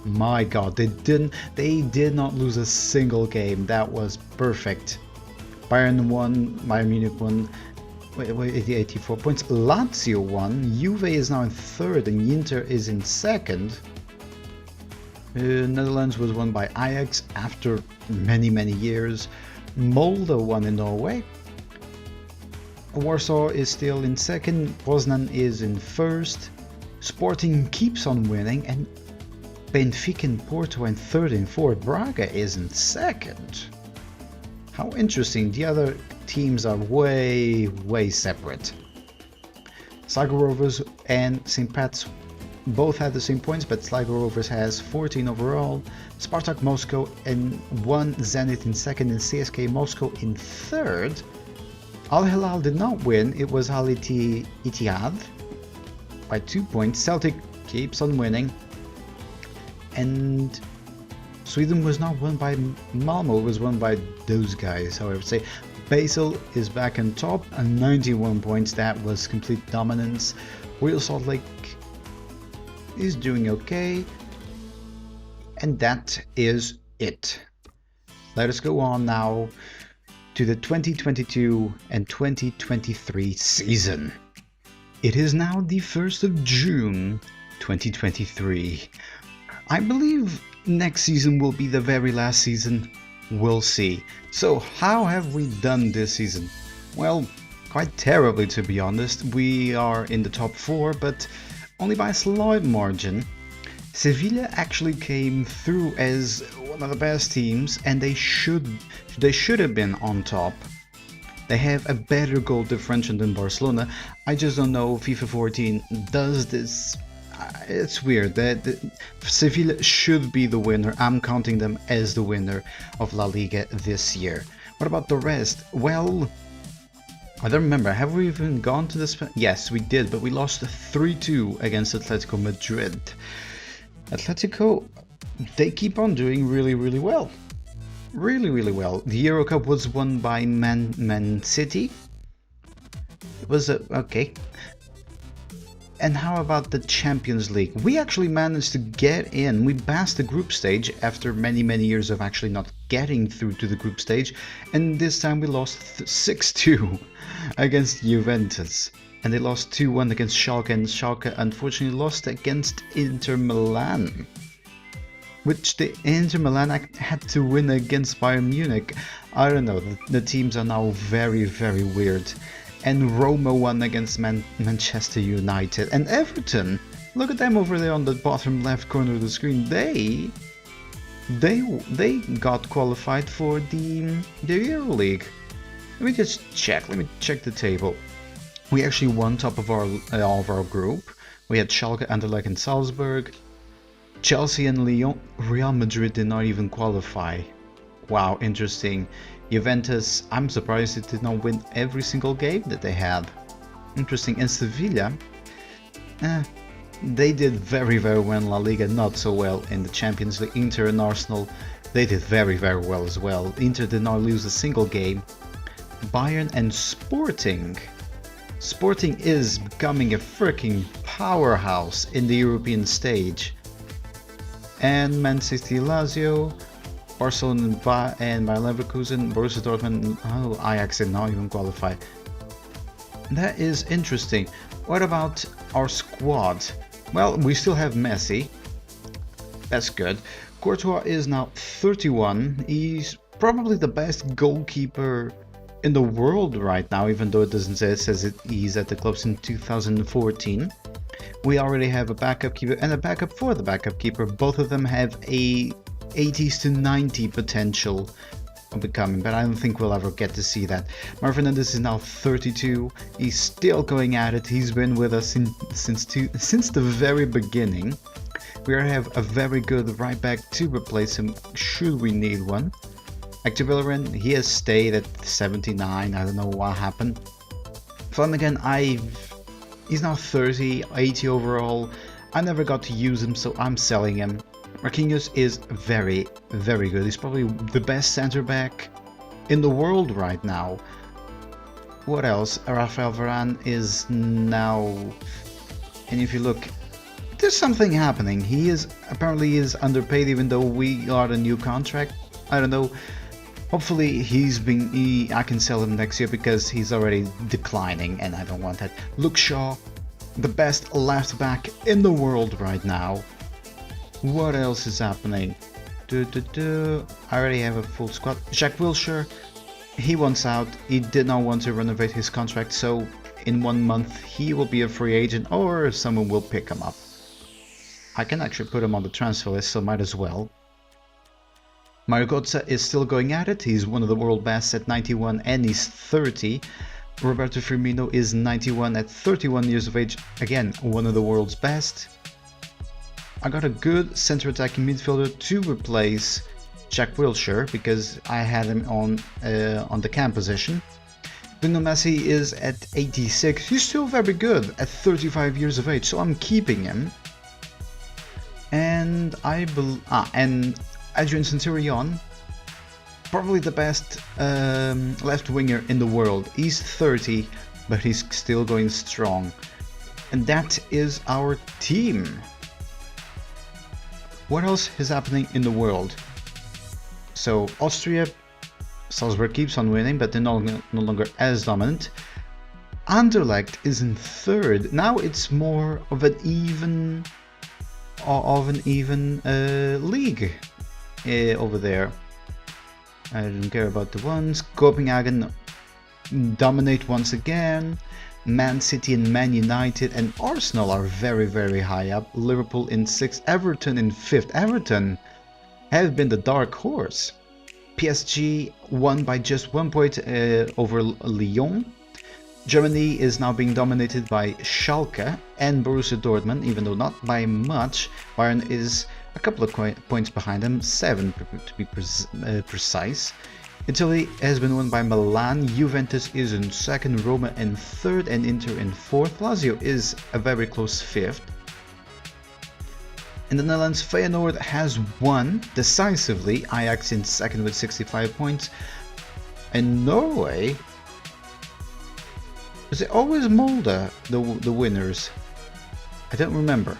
My god, they did not lose a single game. That was perfect. Bayern won, Bayern Munich won. Wait, 84 points. Lazio won. Juve is now in 3rd and Inter is in 2nd. Netherlands was won by Ajax after many years. Molde won in Norway. Warsaw is still in 2nd. Poznan is in 1st. Sporting keeps on winning, and Benfica and Porto in 3rd and 4th. Braga is in 2nd. How interesting. The other teams are way separate. Sligo Rovers and St. Pat's both had the same points, but Sligo Rovers has 14 overall. Spartak Moscow and 1, Zenit in 2nd, and CSK Moscow in 3rd. Al Hilal did not win. It was Al Ittihad by 2 points. Celtic keeps on winning. And Sweden was not won by Malmo, it was won by those guys, how I would say. Basel is back on top and 91 points. That was complete dominance. Real Salt Lake is doing okay. And that is it. Let us go on now to the 2022 and 2023 season. It is now the 1st of June 2023. I believe next season will be the very last season. We'll see. So how have we done this season? Well, quite terribly, to be honest. We are in the top 4, but only by a slight margin. Sevilla actually came through as one of the best teams, and they should have been on top. They have a better goal differential than Barcelona. I just don't know if FIFA 14 does this. It's weird that Sevilla should be the winner. I'm counting them as the winner of La Liga this year. What about the rest? Well, I don't remember. Have we even gone to this? Yes, we did, but we lost 3-2 against Atletico Madrid. Atletico, they keep on doing really well. Really well. The Euro Cup was won by Man City. It was okay. And how about the Champions League? We actually managed to get in. We passed the group stage after many years of actually not getting through to the group stage. And this time we lost 6-2 against Juventus. And they lost 2-1 against Schalke. And Schalke unfortunately lost against Inter Milan, which the Inter Milan had to win against Bayern Munich. I don't know, the teams are now very weird. And Roma won against Manchester United. And Everton, look at them over there on the bottom left corner of the screen. They got qualified for the EuroLeague. Let me just check. Let me check the table. We actually won top of our group. We had Schalke, Anderlecht, and Salzburg. Chelsea and Lyon. Real Madrid did not even qualify. Wow, interesting. Juventus, I'm surprised it did not win every single game that they had. Interesting. And Sevilla, they did very well in La Liga, not so well in the Champions League. Inter and Arsenal, they did very well as well. Inter did not lose a single game. Bayern and Sporting. Sporting is becoming a freaking powerhouse in the European stage. And Man City, Lazio, Barcelona and Bayer Leverkusen, Borussia Dortmund, Ajax did not even qualify. That is interesting. What about our squad? Well, we still have Messi. That's good. Courtois is now 31. He's probably the best goalkeeper in the world right now, even though it doesn't say it. Says it, he's at the club since 2014. We already have a backup keeper and a backup for the backup keeper. Both of them have a 80s to 90 potential of becoming, but I don't think we'll ever get to see that. Marvin Fernandes is now 32. He's still going at it. He's been with us since the very beginning. We have a very good right back to replace him should we need one. Hector Bellerin, he has stayed at 79. I don't know what happened. Flanagan, he's now 30, 80 overall. I never got to use him, so I'm selling him. Marquinhos is very good. He's probably the best center back in the world right now. What else? Rafael Varane is now, and if you look, there's something happening. He is apparently underpaid, even though we got a new contract. I don't know. Hopefully I can sell him next year because he's already declining, and I don't want that. Luke Shaw, the best left back in the world right now. What else is happening? I already have a full squad. Jack Wilshere, he wants out. He did not want to renovate his contract, so in 1 month he will be a free agent, or someone will pick him up. I can actually put him on the transfer list, so might as well. Mario Götze is still going at it. He's one of the world best at 91 and he's 30. Roberto Firmino is 91 at 31 years of age. Again, one of the world's best. I got a good center attacking midfielder to replace Jack Wilshere because I had him on the cam position. Lionel Messi is at 86. He's still very good at 35 years of age, so I'm keeping him. And and Adrian Centurion, probably the best left winger in the world. He's 30, but he's still going strong. And that is our team. What else is happening in the world? So Austria, Salzburg keeps on winning, but they're no longer as dominant. Anderlecht is in third. Now it's more of an even league over there. I don't care about the ones. Copenhagen dominate once again. Man City and Man United and Arsenal are very, very high up. Liverpool in 6th, Everton in 5th. Everton have been the dark horse. PSG won by just 1 point over Lyon. Germany is now being dominated by Schalke and Borussia Dortmund, even though not by much. Bayern is a couple of points behind them, 7 to be precise. Italy has been won by Milan, Juventus is in 2nd, Roma in 3rd and Inter in 4th. Lazio is a very close 5th. In the Netherlands, Feyenoord has won decisively, Ajax in 2nd with 65 points. In Norway, is it always Molde, the winners? I don't remember.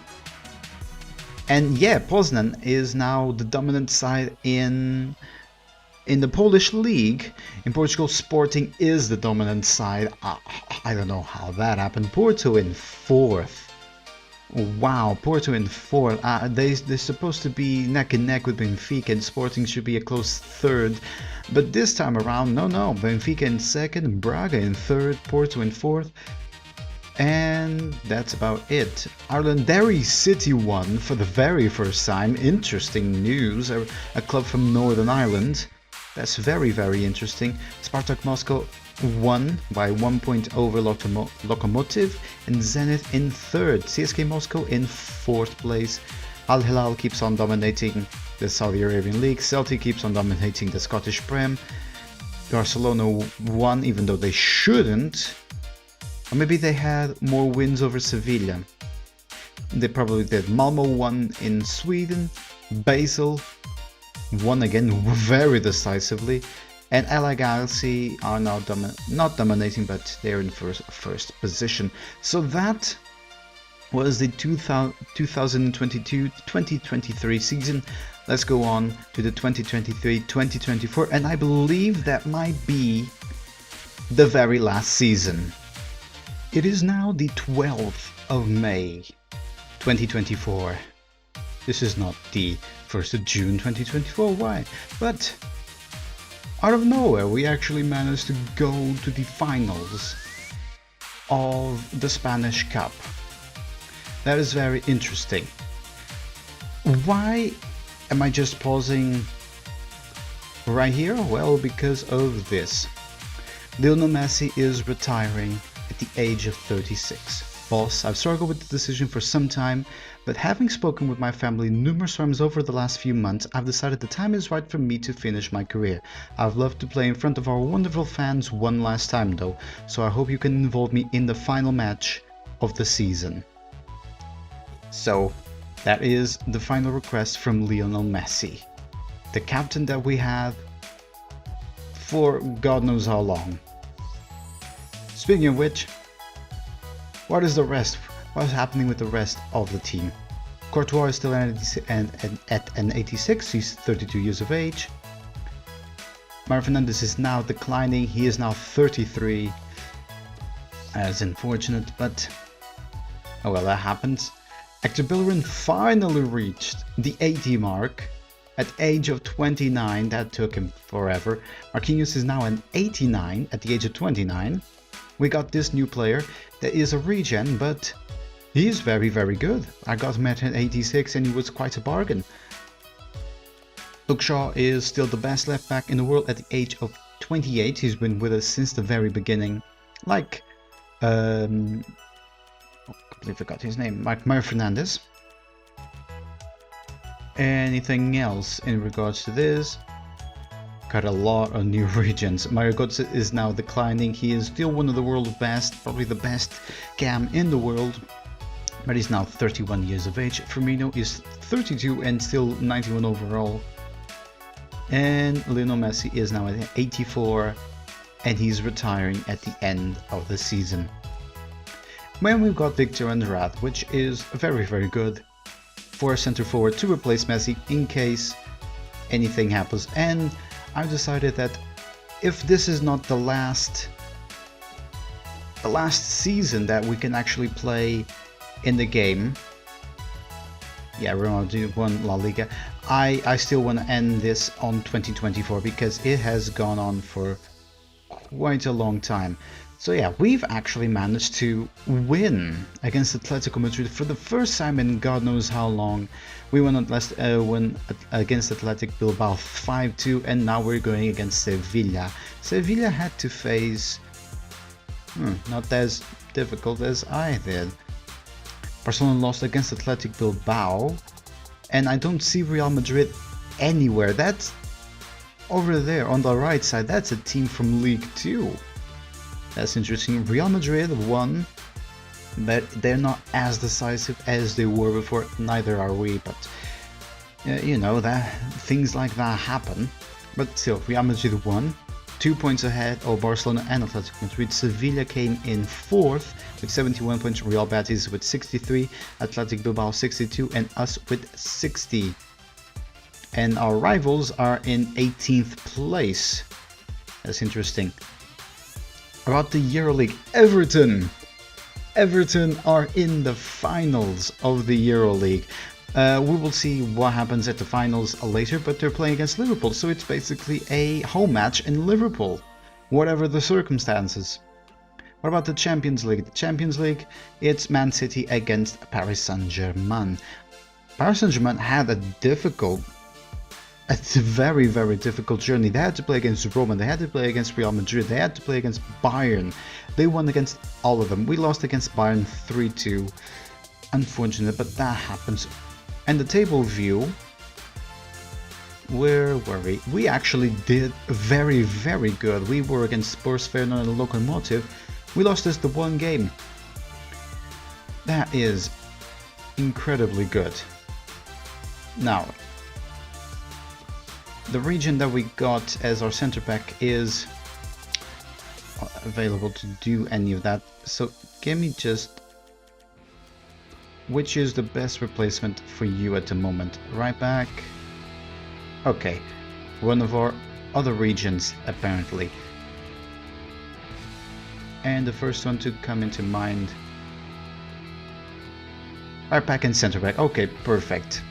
And yeah, Poznan is now the dominant side in the Polish league. In Portugal, Sporting is the dominant side. I don't know how that happened. Porto in 4th. Wow, Porto in 4th. They're supposed to be neck and neck with Benfica, and Sporting should be a close 3rd. But this time around, no. Benfica in 2nd, Braga in 3rd, Porto in 4th. And that's about it. Ireland Derry City won for the very first time. Interesting news. A club from Northern Ireland. That's very, very interesting. Spartak Moscow won by 1 point over Lokomotiv, and Zenit in 3rd. CSK Moscow in 4th place. Al Hilal keeps on dominating the Saudi Arabian League. Celtic keeps on dominating the Scottish Prem. Barcelona won, even though they shouldn't. Or maybe they had more wins over Sevilla. They probably did. Malmo won in Sweden. Basel won again very decisively. And LA Galaxy are now not dominating, but they're in first position. So that was the 2022-2023 season. Let's go on to the 2023-2024, and I believe that might be the very last season. It is now the 12th of May, 2024. This is not the 1st of June 2024, why? But out of nowhere, we actually managed to go to the finals of the Spanish Cup. That is very interesting. Why am I just pausing right here? Well, because of this. Lionel Messi is retiring at the age of 36. Boss, I've struggled with the decision for some time, but having spoken with my family numerous times over the last few months, I've decided the time is right for me to finish my career. I've loved to play in front of our wonderful fans one last time though, so I hope you can involve me in the final match of the season. So, that is the final request from Lionel Messi, the captain that we had for God knows how long. Speaking of which, what is the rest? What's happening with the rest of the team? Courtois is still at an 86, he's 32 years of age. Mario Fernandes is now declining, he is now 33. As unfortunate, but oh well, that happens. Hector Bellerin finally reached the 80 mark at age of 29, that took him forever. Marquinhos is now an 89 at the age of 29. We got this new player that is a regen, but he is very, very good. I got him at 86 and he was quite a bargain. Luke Shaw is still the best left back in the world at the age of 28. He's been with us since the very beginning. Like, I completely forgot his name. Like Mario Fernandes. Anything else in regards to this? Got a lot of new regions. Mario Götze is now declining. He is still one of the world's best, probably the best cam in the world, but he's now 31 years of age. Firmino is 32 and still 91 overall. And Lionel Messi is now at 84 and he's retiring at the end of the season. When we've got Victor Andrade, which is very, very good for a center forward to replace Messi in case anything happens. And I've decided that if this is not the last season that we can actually play in the game, yeah, Ronaldo won La Liga, I still want to end this on 2024 because it has gone on for quite a long time. So yeah, we've actually managed to win against Atletico Madrid for the first time in God knows how long. We won against Athletic Bilbao 5-2, and now we're going against Sevilla. Sevilla had to face not as difficult as I did. Barcelona lost against Athletic Bilbao, and I don't see Real Madrid anywhere. That's over there on the right side. That's a team from League 2. That's interesting. Real Madrid won, but they're not as decisive as they were before. Neither are we, but you know, that things like that happen. But still, Real Madrid won, 2 points ahead of Barcelona and Atletico Madrid. Sevilla came in 4th with 71 points, Real Betis with 63, Athletic Bilbao 62, and us with 60. And our rivals are in 18th place. That's interesting. About the EuroLeague, Everton are in the finals of the EuroLeague. We will see what happens at the finals later, but they're playing against Liverpool, so it's basically a home match in Liverpool, whatever the circumstances. What about the Champions League? The Champions League, it's Man City against Paris Saint-Germain. Paris Saint-Germain had a very, very difficult journey. They had to play against Roma, they had to play against Real Madrid, they had to play against Bayern. They won against all of them. We lost against Bayern 3-2. Unfortunate, but that happens. And the table view, where were we? We actually did very, very good. We were against Spurs, Feyenoord and Lokomotiv. We lost just the one game. That is incredibly good. Now, the region that we got as our center back is available to do any of that. So give me just which is the best replacement for you at the moment. Right back. Okay, one of our other regions apparently. And the first one to come into mind. Right back and center back. Okay, perfect.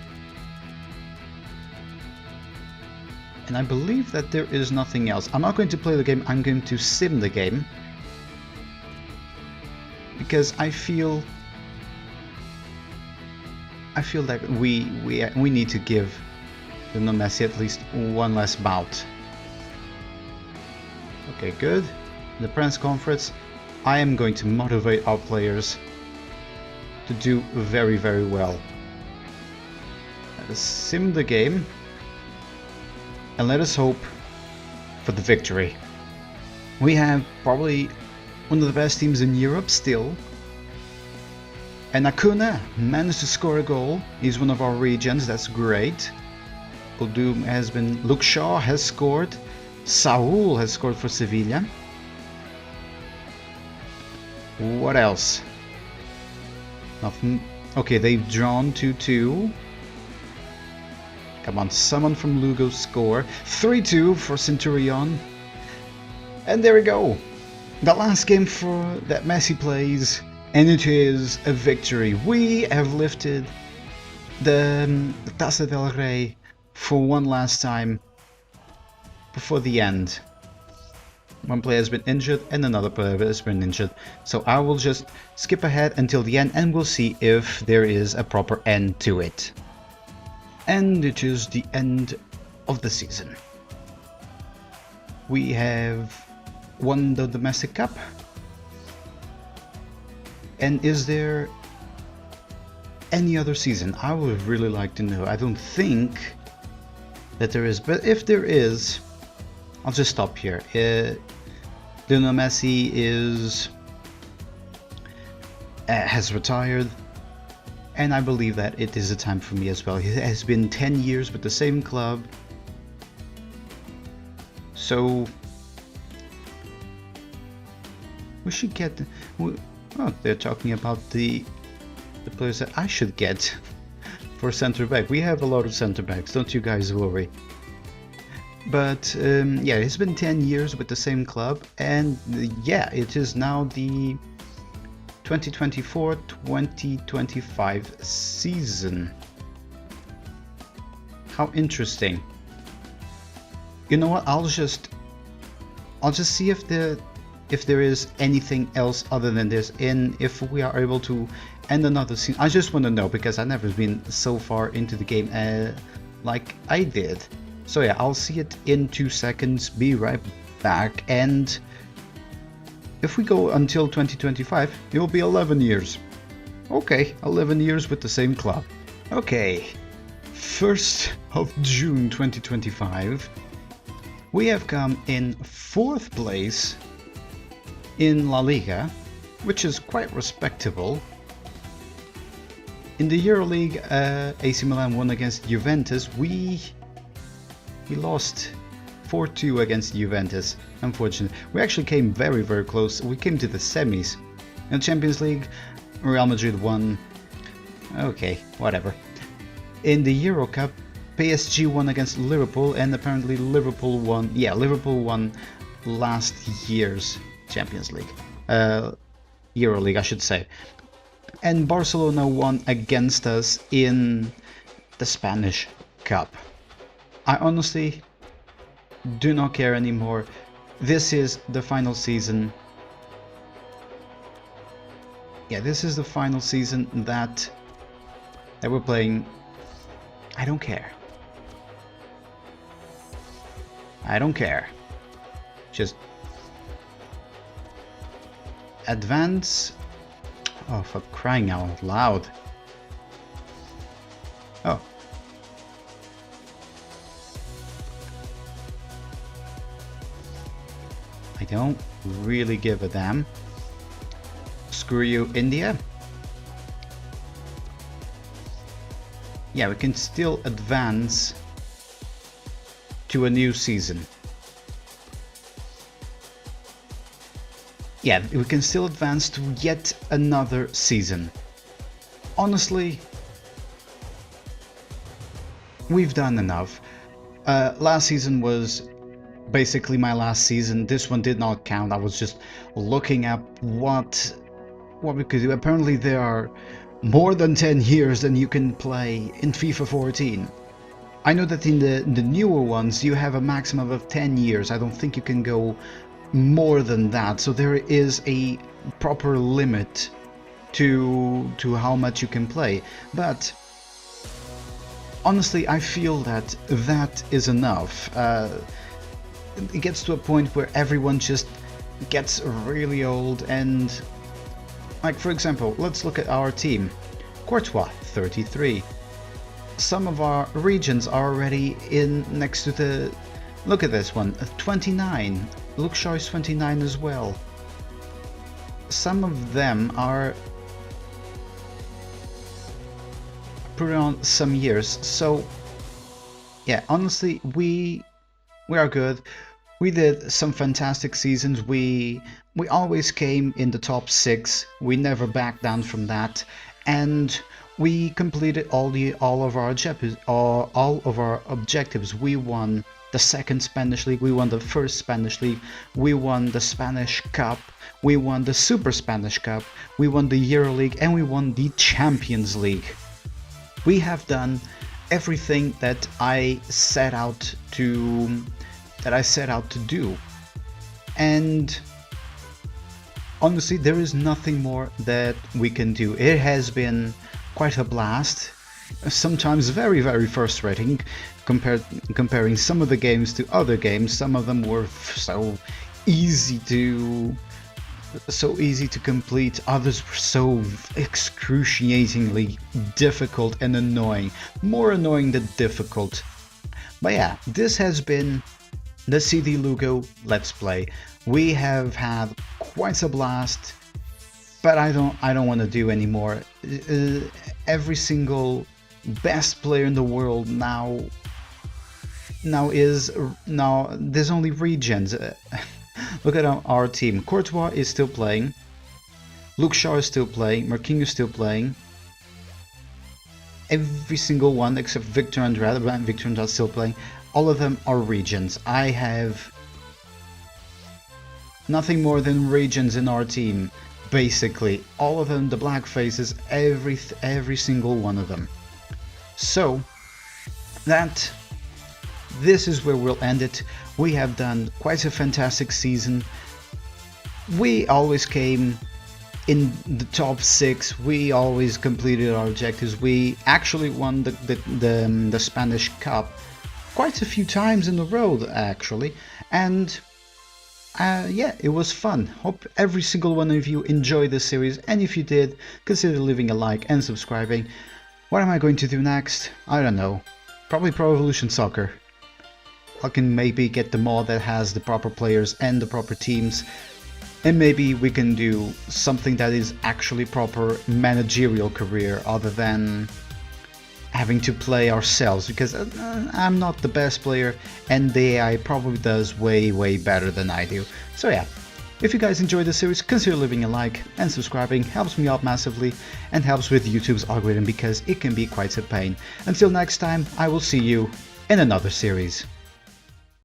And I believe that there is nothing else. I'm not going to play the game, I'm going to sim the game. Because I feel that we need to give Lionel Messi at least one last bout. Okay, good. In the press conference, I am going to motivate our players to do very, very well. Let us sim the game. And let us hope for the victory. We have probably one of the best teams in Europe still. And Acuna managed to score a goal. He's one of our regions, that's great. Odum has been... Luke Shaw has scored. Saul has scored for Sevilla. What else? Nothing. Okay, they've drawn 2-2. Come on, someone from Lugo score. 3-2 for Centurion. And there we go. The last game for that Messi plays. And it is a victory. We have lifted the Taça del Rey for one last time before the end. One player has been injured and another player has been injured. So I will just skip ahead until the end and we'll see if there is a proper end to it. And it is the end of the season. We have won the domestic cup. And is there any other season? I would really like to know. I don't think that there is, but if there is, I'll just stop here. Lionel Messi has retired, and I believe that it is a time for me as well. He has been 10 years with the same club, so we should get. Oh, they're talking about the players that I should get for center back. We have a lot of center backs, don't you guys worry. But yeah, it's been 10 years with the same club, and yeah, it is now the 2024-2025 season. How interesting. You know what? I'll just see if the if there is anything else other than this in, if we are able to end another scene. I just want to know, because I've never been so far into the game like I did. So yeah, I'll see it in 2 seconds, be right back, and if we go until 2025, it will be 11 years. Okay, 11 years with the same club. Okay, 1st of June 2025, we have come in 4th place in La Liga, which is quite respectable. In the EuroLeague, AC Milan won against Juventus. We lost 4-2 against Juventus, unfortunately. We actually came very, very close. We came to the semis. In the Champions League, Real Madrid won. Okay, whatever. In the Euro Cup, PSG won against Liverpool, and apparently Liverpool won. Yeah, Liverpool won last year's Champions League. EuroLeague, I should say. And Barcelona won against us in the Spanish Cup. I honestly do not care anymore. This is the final season. Yeah, this is the final season that we're playing. I don't care. I don't care. Just advance. Oh, for crying out loud. Oh. I don't really give a damn. Screw you, India. Yeah, we can still advance to a new season. Yeah, we can still advance to yet another season. Honestly, we've done enough. Last season was basically my last season. This one did not count. I was just looking up what we could do. Apparently there are more than 10 years than you can play in FIFA 14. I know that in the newer ones you have a maximum of 10 years. I don't think you can go more than that, so there is a proper limit to how much you can play. But honestly, I feel that is enough. It gets to a point where everyone just gets really old, and like, for example, let's look at our team. Courtois, 33. Some of our regions are already in next to the... Look at this one, 29. Luke Shaw is 29 as well. Some of them are put on some years. So yeah, honestly, we are good. We did some fantastic seasons. We always came in the top 6. We never backed down from that, and we completed all of our objectives. We won the 2nd Spanish League, we won the 1st Spanish League, we won the Spanish Cup, we won the Super Spanish Cup, we won the EuroLeague, and we won the Champions League. We have done everything that I set out to do. And honestly, there is nothing more that we can do. It has been quite a blast. Sometimes very, very frustrating comparing some of the games to other games. Some of them were so easy to complete, others were so excruciatingly difficult and annoying, more annoying than difficult. But yeah, this has been the CD Lugo Let's Play. We have had quite a blast, but I don't want to do anymore. Every single best player in the world now there's only regions. Look at our team. Courtois is still playing, Luke Shaw is still playing, Marquinhos is still playing. Every single one except Victor Andrade is still playing. All of them are regions. I have nothing more than regions in our team, basically. All of them, the black faces, every single one of them. So this is where we'll end it. We have done quite a fantastic season. we always came in the top 6, we always completed our objectives, we actually won the Spanish Cup quite a few times in a row actually, and yeah, it was fun. Hope every single one of you enjoyed this series, and if you did, consider leaving a like and subscribing. What am I going to do next? I don't know. Probably Pro Evolution Soccer. I can maybe get the mod that has the proper players and the proper teams, and maybe we can do something that is actually proper managerial career other than having to play ourselves, because I'm not the best player and the AI probably does way better than I do. So yeah, if you guys enjoyed the series, consider leaving a like and subscribing. Helps me out massively and helps with YouTube's algorithm because it can be quite a pain. Until next time, I will see you in another series.